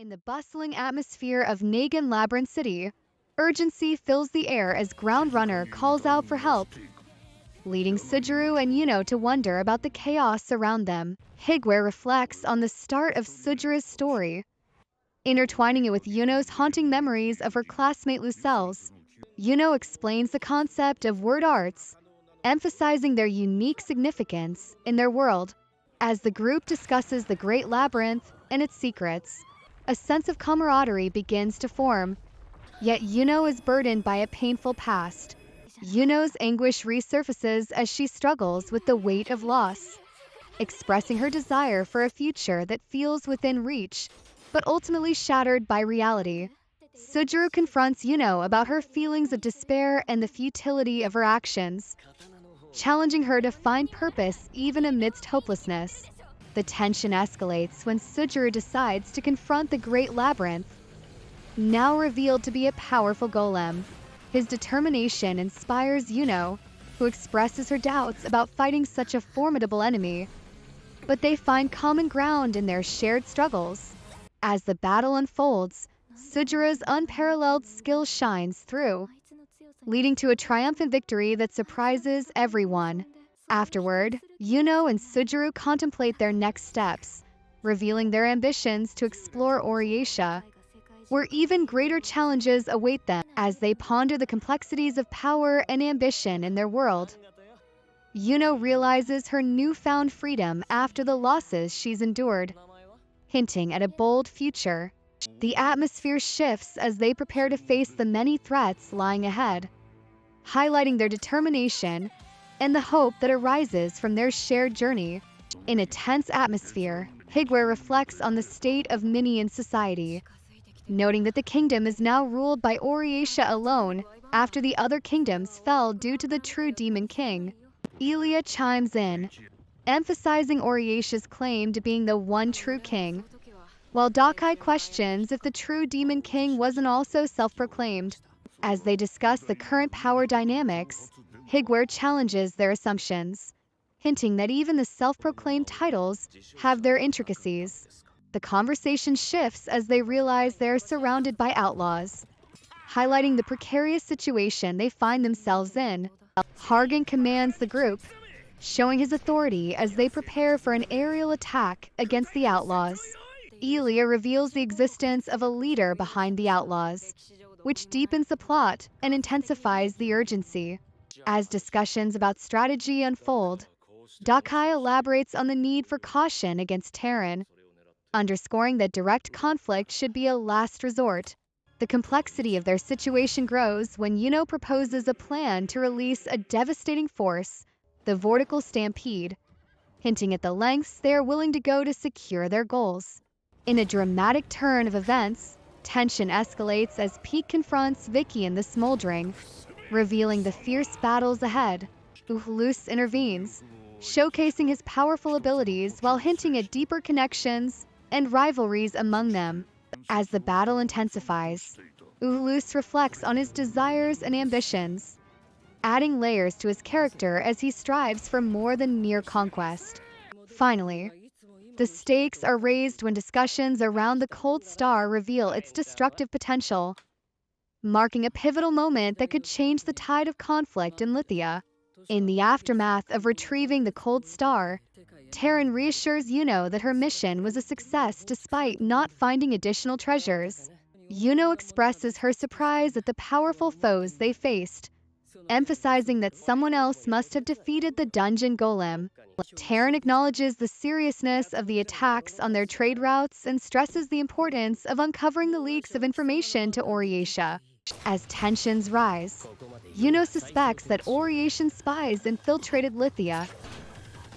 In the bustling atmosphere of Nagin Labyrinth City, urgency fills the air as Ground Runner calls out for help, leading Sujuru and Yuno to wonder about the chaos around them. Higuera reflects on the start of Sujuru's story, intertwining it with Yuno's haunting memories of her classmate Lucelle's. Yuno explains the concept of word arts, emphasizing their unique significance in their world. As the group discusses the Great Labyrinth and its secrets, a sense of camaraderie begins to form. Yet Yuno is burdened by a painful past. Yuno's anguish resurfaces as she struggles with the weight of loss, expressing her desire for a future that feels within reach, but ultimately shattered by reality. Sujuru confronts Yuno about her feelings of despair and the futility of her actions, challenging her to find purpose even amidst hopelessness. The tension escalates when Sujuru decides to confront the Great Labyrinth, now revealed to be a powerful golem. His determination inspires Yuno, who expresses her doubts about fighting such a formidable enemy. But they find common ground in their shared struggles. As the battle unfolds, Sujuru's unparalleled skill shines through, leading to a triumphant victory that surprises everyone. Afterward, Yuno and Sujuru contemplate their next steps, revealing their ambitions to explore Oriatia, where even greater challenges await them. As they ponder the complexities of power and ambition in their world, Yuno realizes her newfound freedom after the losses she's endured, hinting at a bold future. The atmosphere shifts as they prepare to face the many threats lying ahead, highlighting their determination and the hope that arises from their shared journey. In a tense atmosphere, Higuera reflects on the state of Minion society, noting that the kingdom is now ruled by Oriatia alone after the other kingdoms fell due to the true Demon King. Elia chimes in, emphasizing Oriatia's claim to being the one true king, while Dakai questions if the true Demon King wasn't also self-proclaimed. As they discuss the current power dynamics, Higuera challenges their assumptions, hinting that even the self-proclaimed titles have their intricacies. The conversation shifts as they realize they're surrounded by outlaws, highlighting the precarious situation they find themselves in. Hargan commands the group, showing his authority as they prepare for an aerial attack against the outlaws. Elia reveals the existence of a leader behind the outlaws, which deepens the plot and intensifies the urgency. As discussions about strategy unfold, Dakai elaborates on the need for caution against Terran, underscoring that direct conflict should be a last resort. The complexity of their situation grows when Yuno proposes a plan to release a devastating force, the Vortical Stampede, hinting at the lengths they are willing to go to secure their goals. In a dramatic turn of events, tension escalates as Pete confronts Vicky in the smoldering, revealing the fierce battles ahead. Uhlus intervenes, showcasing his powerful abilities while hinting at deeper connections and rivalries among them. As the battle intensifies, Uhlus reflects on his desires and ambitions, adding layers to his character as he strives for more than mere conquest. Finally, the stakes are raised when discussions around the Cold Star reveal its destructive potential, marking a pivotal moment that could change the tide of conflict in Lithia. In the aftermath of retrieving the Cold Star, Terran reassures Yuno that her mission was a success despite not finding additional treasures. Yuno expresses her surprise at the powerful foes they faced, emphasizing that someone else must have defeated the dungeon golem. Terran acknowledges the seriousness of the attacks on their trade routes and stresses the importance of uncovering the leaks of information to Oriatia. As tensions rise, Yuno suspects that Oriatian spies infiltrated Lithia,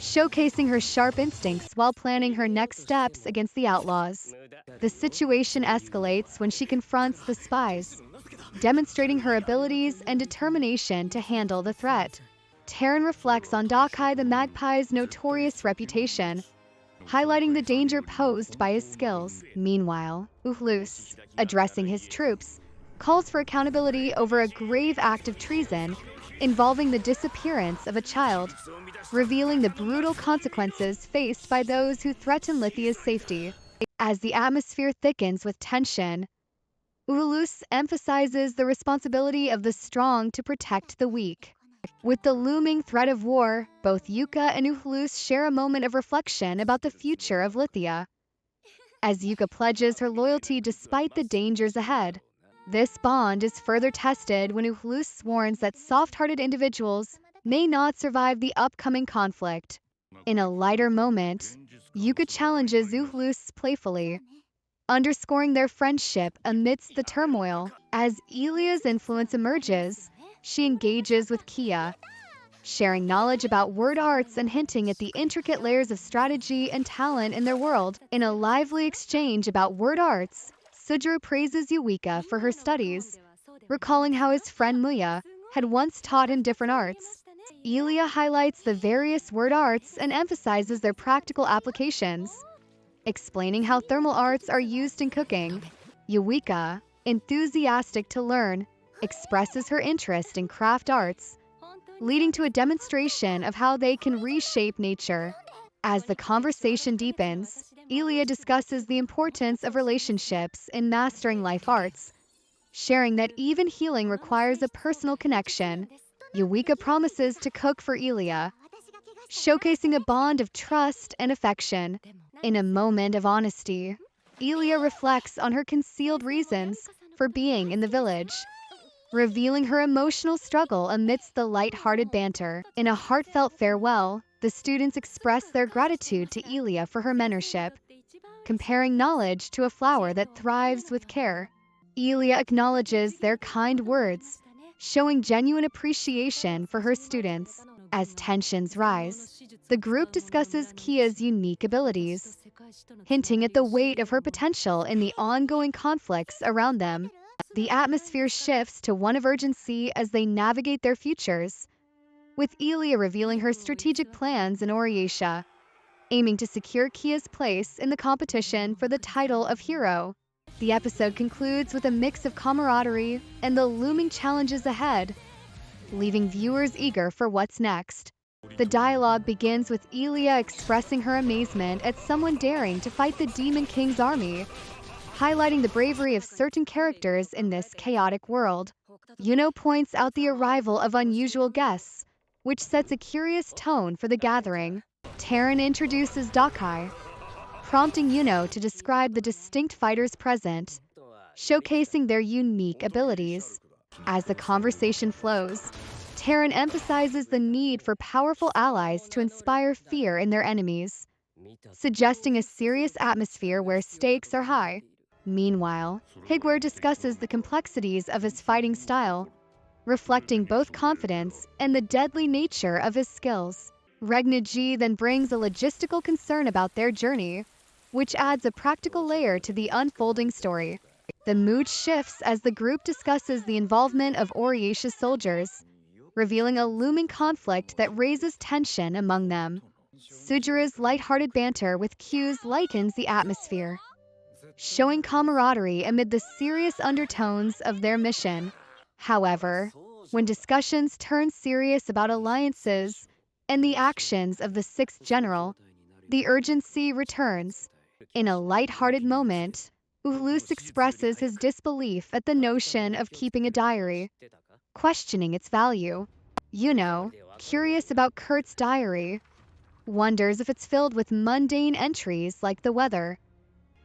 showcasing her sharp instincts while planning her next steps against the outlaws. The situation escalates when she confronts the spies, demonstrating her abilities and determination to handle the threat. Terran reflects on Dakai the Magpie's notorious reputation, highlighting the danger posed by his skills. Meanwhile, Uhlus, addressing his troops, calls for accountability over a grave act of treason involving the disappearance of a child, revealing the brutal consequences faced by those who threaten Lithia's safety. As the atmosphere thickens with tension, Uhulus emphasizes the responsibility of the strong to protect the weak. With the looming threat of war, both Yuka and Uhulus share a moment of reflection about the future of Lithia. As Yuka pledges her loyalty despite the dangers ahead, this bond is further tested when Uhulus warns that soft-hearted individuals may not survive the upcoming conflict. In a lighter moment, Yuka challenges Uhulus playfully, underscoring their friendship amidst the turmoil. As Elia's influence emerges, she engages with Kia, sharing knowledge about word arts and hinting at the intricate layers of strategy and talent in their world. In a lively exchange about word arts, Sujuru praises Yuika for her studies, recalling how his friend Muya had once taught him different arts. Elia highlights the various word arts and emphasizes their practical applications, explaining how thermal arts are used in cooking. Yuika, enthusiastic to learn, expresses her interest in craft arts, leading to a demonstration of how they can reshape nature. As the conversation deepens, Elia discusses the importance of relationships in mastering life arts, sharing that even healing requires a personal connection. Yuika promises to cook for Elia, showcasing a bond of trust and affection. In a moment of honesty, Elia reflects on her concealed reasons for being in the village, revealing her emotional struggle amidst the light-hearted banter. In a heartfelt farewell, the students express their gratitude to Elia for her mentorship, comparing knowledge to a flower that thrives with care. Elia acknowledges their kind words, showing genuine appreciation for her students. As tensions rise, the group discusses Kia's unique abilities, hinting at the weight of her potential in the ongoing conflicts around them. The atmosphere shifts to one of urgency as they navigate their futures, with Elia revealing her strategic plans in Oriatia, aiming to secure Kia's place in the competition for the title of hero. The episode concludes with a mix of camaraderie and the looming challenges ahead, leaving viewers eager for what's next. The dialogue begins with Elia expressing her amazement at someone daring to fight the Demon King's army, highlighting the bravery of certain characters in this chaotic world. Yuno points out the arrival of unusual guests, which sets a curious tone for the gathering. Terran introduces Dakai, prompting Yuno to describe the distinct fighters present, showcasing their unique abilities. As the conversation flows, Terran emphasizes the need for powerful allies to inspire fear in their enemies, suggesting a serious atmosphere where stakes are high. Meanwhile, Higuer discusses the complexities of his fighting style, reflecting both confidence and the deadly nature of his skills. Regnaji then brings a logistical concern about their journey, which adds a practical layer to the unfolding story. The mood shifts as the group discusses the involvement of Oriacia's soldiers, revealing a looming conflict that raises tension among them. Sujuru's lighthearted banter with cues lightens the atmosphere, showing camaraderie amid the serious undertones of their mission. However, when discussions turn serious about alliances and the actions of the sixth general, the urgency returns. In a light-hearted moment, Uhulus expresses his disbelief at the notion of keeping a diary, questioning its value. Yuno, curious about Kurt's diary, wonders if it's filled with mundane entries like the weather,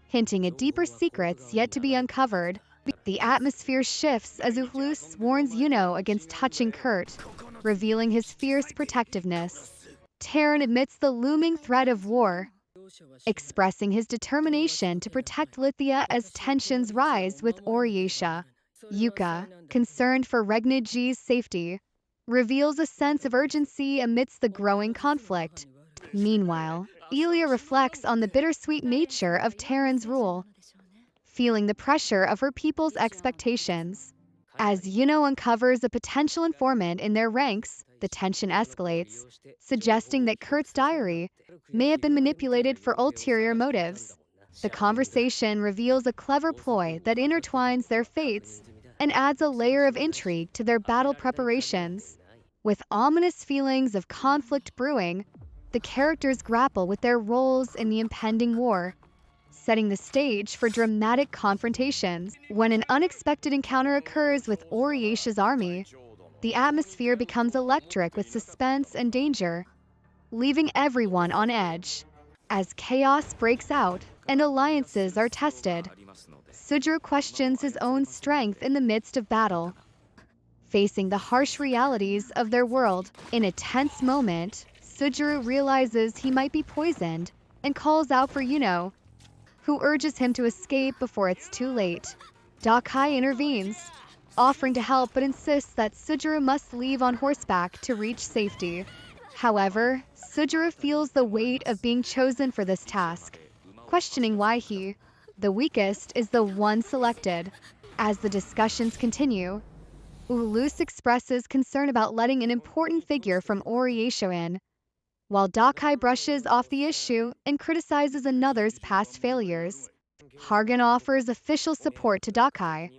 hinting at deeper secrets yet to be uncovered. The atmosphere shifts as Uhulus warns Yuno against touching Kurt, revealing his fierce protectiveness. Terran admits the looming threat of war, expressing his determination to protect Lithia as tensions rise with Oriacia. Yuka, concerned for Regnaji's safety, reveals a sense of urgency amidst the growing conflict. Meanwhile, Elia reflects on the bittersweet nature of Terran's rule, feeling the pressure of her people's expectations. As Yuno uncovers a potential informant in their ranks, the tension escalates, suggesting that Kurt's diary may have been manipulated for ulterior motives. The conversation reveals a clever ploy that intertwines their fates and adds a layer of intrigue to their battle preparations. With ominous feelings of conflict brewing, the characters grapple with their roles in the impending war, setting the stage for dramatic confrontations. When an unexpected encounter occurs with Oriesha's army, the atmosphere becomes electric with suspense and danger, leaving everyone on edge. As chaos breaks out and alliances are tested, Sujuru questions his own strength in the midst of battle. Facing the harsh realities of their world, in a tense moment, Sujuru realizes he might be poisoned and calls out for Yuno, who urges him to escape before it's too late. Dakai intervenes, offering to help but insists that Sujuru must leave on horseback to reach safety. However, Sujuru feels the weight of being chosen for this task, questioning why he, the weakest, is the one selected. As the discussions continue, Ulus expresses concern about letting an important figure from Oriesha in, while Dakai brushes off the issue and criticizes another's past failures. Hargan offers official support to Dakai,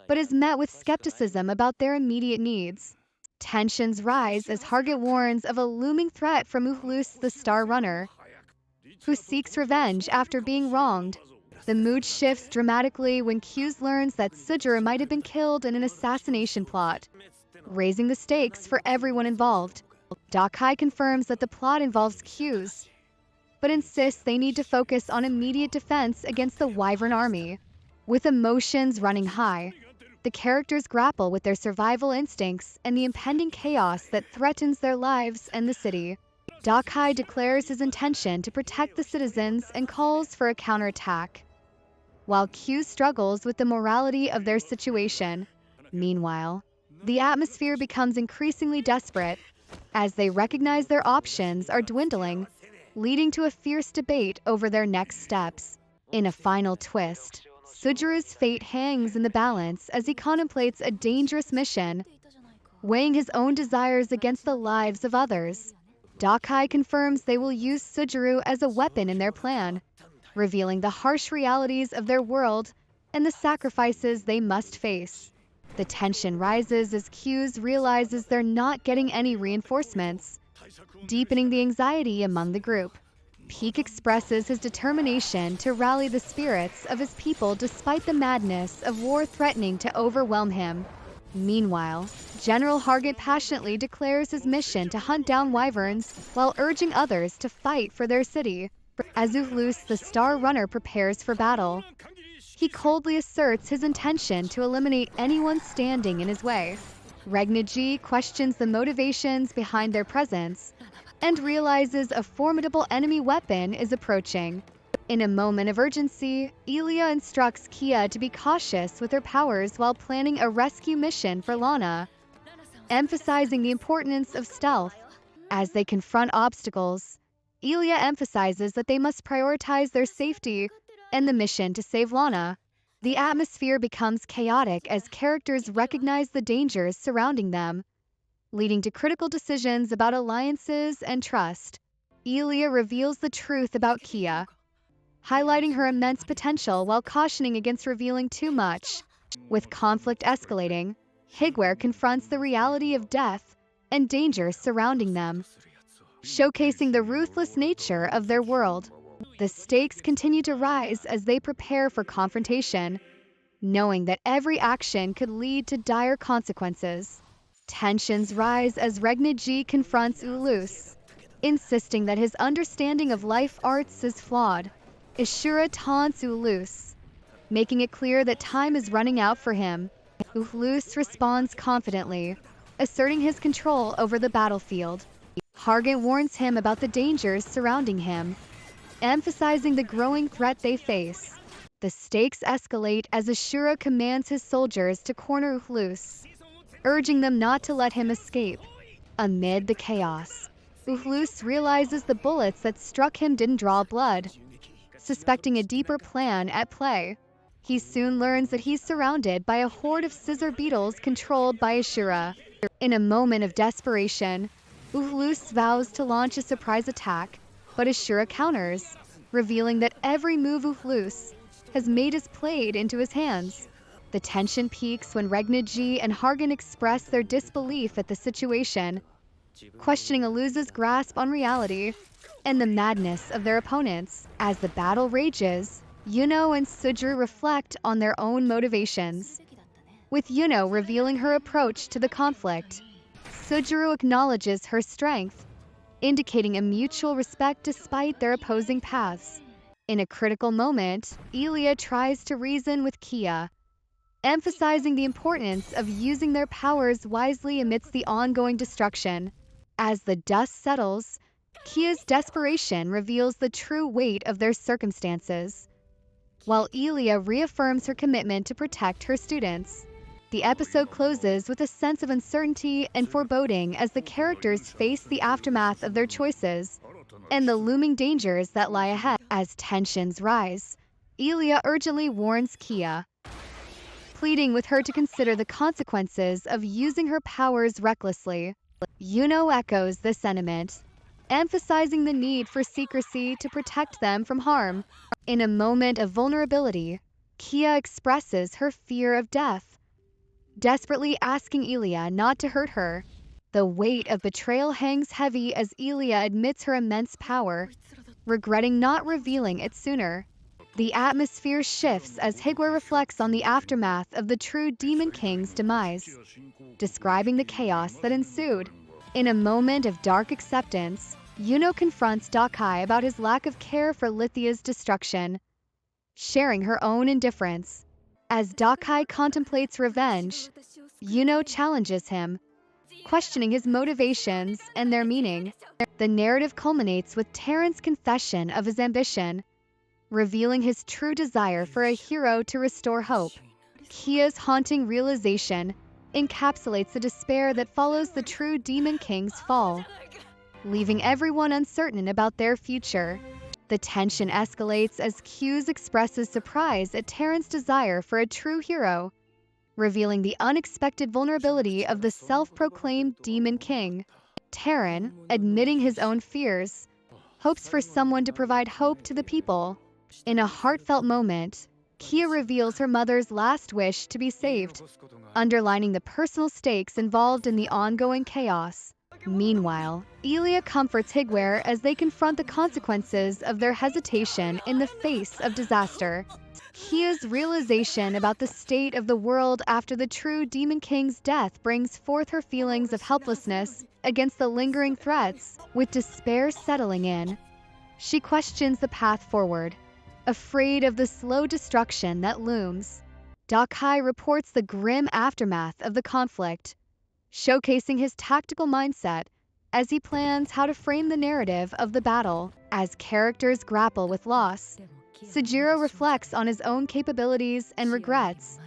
but is met with skepticism about their immediate needs. Tensions rise as Hargan warns of a looming threat from Ulus the Star Runner, who seeks revenge after being wronged. The mood shifts dramatically when Q's learns that Sujuru might have been killed in an assassination plot, raising the stakes for everyone involved. Dakai confirms that the plot involves Q's, but insists they need to focus on immediate defense against the Wyvern army. With emotions running high, the characters grapple with their survival instincts and the impending chaos that threatens their lives and the city. Dakai declares his intention to protect the citizens and calls for a counterattack, while Q struggles with the morality of their situation. Meanwhile, the atmosphere becomes increasingly desperate as they recognize their options are dwindling, leading to a fierce debate over their next steps. In a final twist, Sujuru's fate hangs in the balance as he contemplates a dangerous mission, weighing his own desires against the lives of others. Dakai confirms they will use Sujuru as a weapon in their plan, revealing the harsh realities of their world and the sacrifices they must face. The tension rises as Q's realizes they're not getting any reinforcements, deepening the anxiety among the group. Peak expresses his determination to rally the spirits of his people despite the madness of war threatening to overwhelm him. Meanwhile, General Hargit passionately declares his mission to hunt down wyverns while urging others to fight for their city. As Ulus the Star Runner prepares for battle, he coldly asserts his intention to eliminate anyone standing in his way. Regnaji questions the motivations behind their presence and realizes a formidable enemy weapon is approaching. In a moment of urgency, Elia instructs Kia to be cautious with her powers while planning a rescue mission for Lana, emphasizing the importance of stealth. As they confront obstacles, Elia emphasizes that they must prioritize their safety and the mission to save Lana. The atmosphere becomes chaotic as characters recognize the dangers surrounding them, leading to critical decisions about alliances and trust. Elia reveals the truth about Kia, highlighting her immense potential while cautioning against revealing too much. With conflict escalating, Higuer confronts the reality of death and danger surrounding them, showcasing the ruthless nature of their world. The stakes continue to rise as they prepare for confrontation, knowing that every action could lead to dire consequences. Tensions rise as Regnaji confronts Ulus, insisting that his understanding of life arts is flawed. Ishura taunts Ulus, making it clear that time is running out for him. Ulus responds confidently, asserting his control over the battlefield. Hargan warns him about the dangers surrounding him, emphasizing the growing threat they face. The stakes escalate as Ishura commands his soldiers to corner Ulus, urging them not to let him escape. Amid the chaos, Ulus realizes the bullets that struck him didn't draw blood, suspecting a deeper plan at play. He soon learns that he's surrounded by a horde of scissor beetles controlled by Ishura. In a moment of desperation, Ulus vows to launch a surprise attack, but Ishura counters, revealing that every move Ulus has made is played into his hands. The tension peaks when Regnaji and Hargan express their disbelief at the situation, questioning Ulus's grasp on reality and the madness of their opponents. As the battle rages, Yuno and Sujuru reflect on their own motivations, with Yuno revealing her approach to the conflict. Sujuru acknowledges her strength, indicating a mutual respect despite their opposing paths. In a critical moment, Ilia tries to reason with Kia, emphasizing the importance of using their powers wisely amidst the ongoing destruction. As the dust settles, Kia's desperation reveals the true weight of their circumstances, while Ilia reaffirms her commitment to protect her students. The episode closes with a sense of uncertainty and foreboding as the characters face the aftermath of their choices and the looming dangers that lie ahead. As tensions rise, Ilia urgently warns Kia, pleading with her to consider the consequences of using her powers recklessly. Yuno echoes the sentiment, emphasizing the need for secrecy to protect them from harm. In a moment of vulnerability, Kia expresses her fear of death, desperately asking Ilia not to hurt her. The weight of betrayal hangs heavy as Ilia admits her immense power, regretting not revealing it sooner. The atmosphere shifts as Higuera reflects on the aftermath of the true Demon King's demise, describing the chaos that ensued. In a moment of dark acceptance, Yuno confronts Dakai about his lack of care for Lithia's destruction, sharing her own indifference. As Dakai contemplates revenge, Yuno challenges him, questioning his motivations and their meaning. The narrative culminates with Terran's confession of his ambition, revealing his true desire for a hero to restore hope. Kia's haunting realization encapsulates the despair that follows the true Demon King's fall, leaving everyone uncertain about their future. The tension escalates as Q's expresses surprise at Terran's desire for a true hero, revealing the unexpected vulnerability of the self-proclaimed Demon King. Terran, admitting his own fears, hopes for someone to provide hope to the people. In a heartfelt moment, Kia reveals her mother's last wish to be saved, underlining the personal stakes involved in the ongoing chaos. Meanwhile, Ilia comforts Higuera as they confront the consequences of their hesitation in the face of disaster. Kia's realization about the state of the world after the true Demon King's death brings forth her feelings of helplessness against the lingering threats. With despair settling in, she questions the path forward, afraid of the slow destruction that looms. Dakai reports the grim aftermath of the conflict, showcasing his tactical mindset as he plans how to frame the narrative of the battle. As characters grapple with loss, Sujiro reflects on his own capabilities and regrets,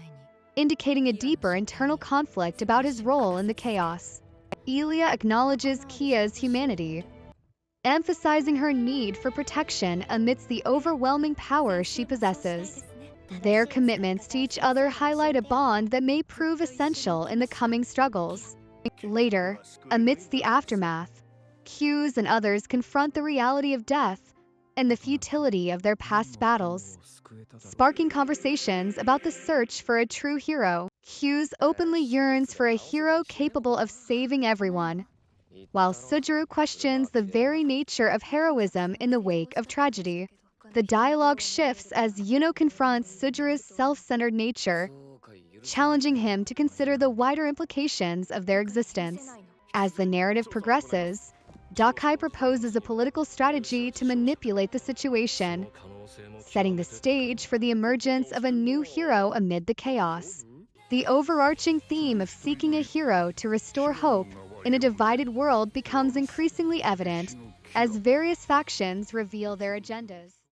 indicating a deeper internal conflict about his role in the chaos. Ilia acknowledges Kia's humanity, emphasizing her need for protection amidst the overwhelming power she possesses. Their commitments to each other highlight a bond that may prove essential in the coming struggles. Later, amidst the aftermath, Q's and others confront the reality of death and the futility of their past battles, sparking conversations about the search for a true hero. Q's openly yearns for a hero capable of saving everyone, while Sujuru questions the very nature of heroism in the wake of tragedy. The dialogue shifts as Yuno confronts Sujuru's self-centered nature, challenging him to consider the wider implications of their existence. As the narrative progresses, Dakai proposes a political strategy to manipulate the situation, setting the stage for the emergence of a new hero amid the chaos. The overarching theme of seeking a hero to restore hope in a divided world becomes increasingly evident as various factions reveal their agendas.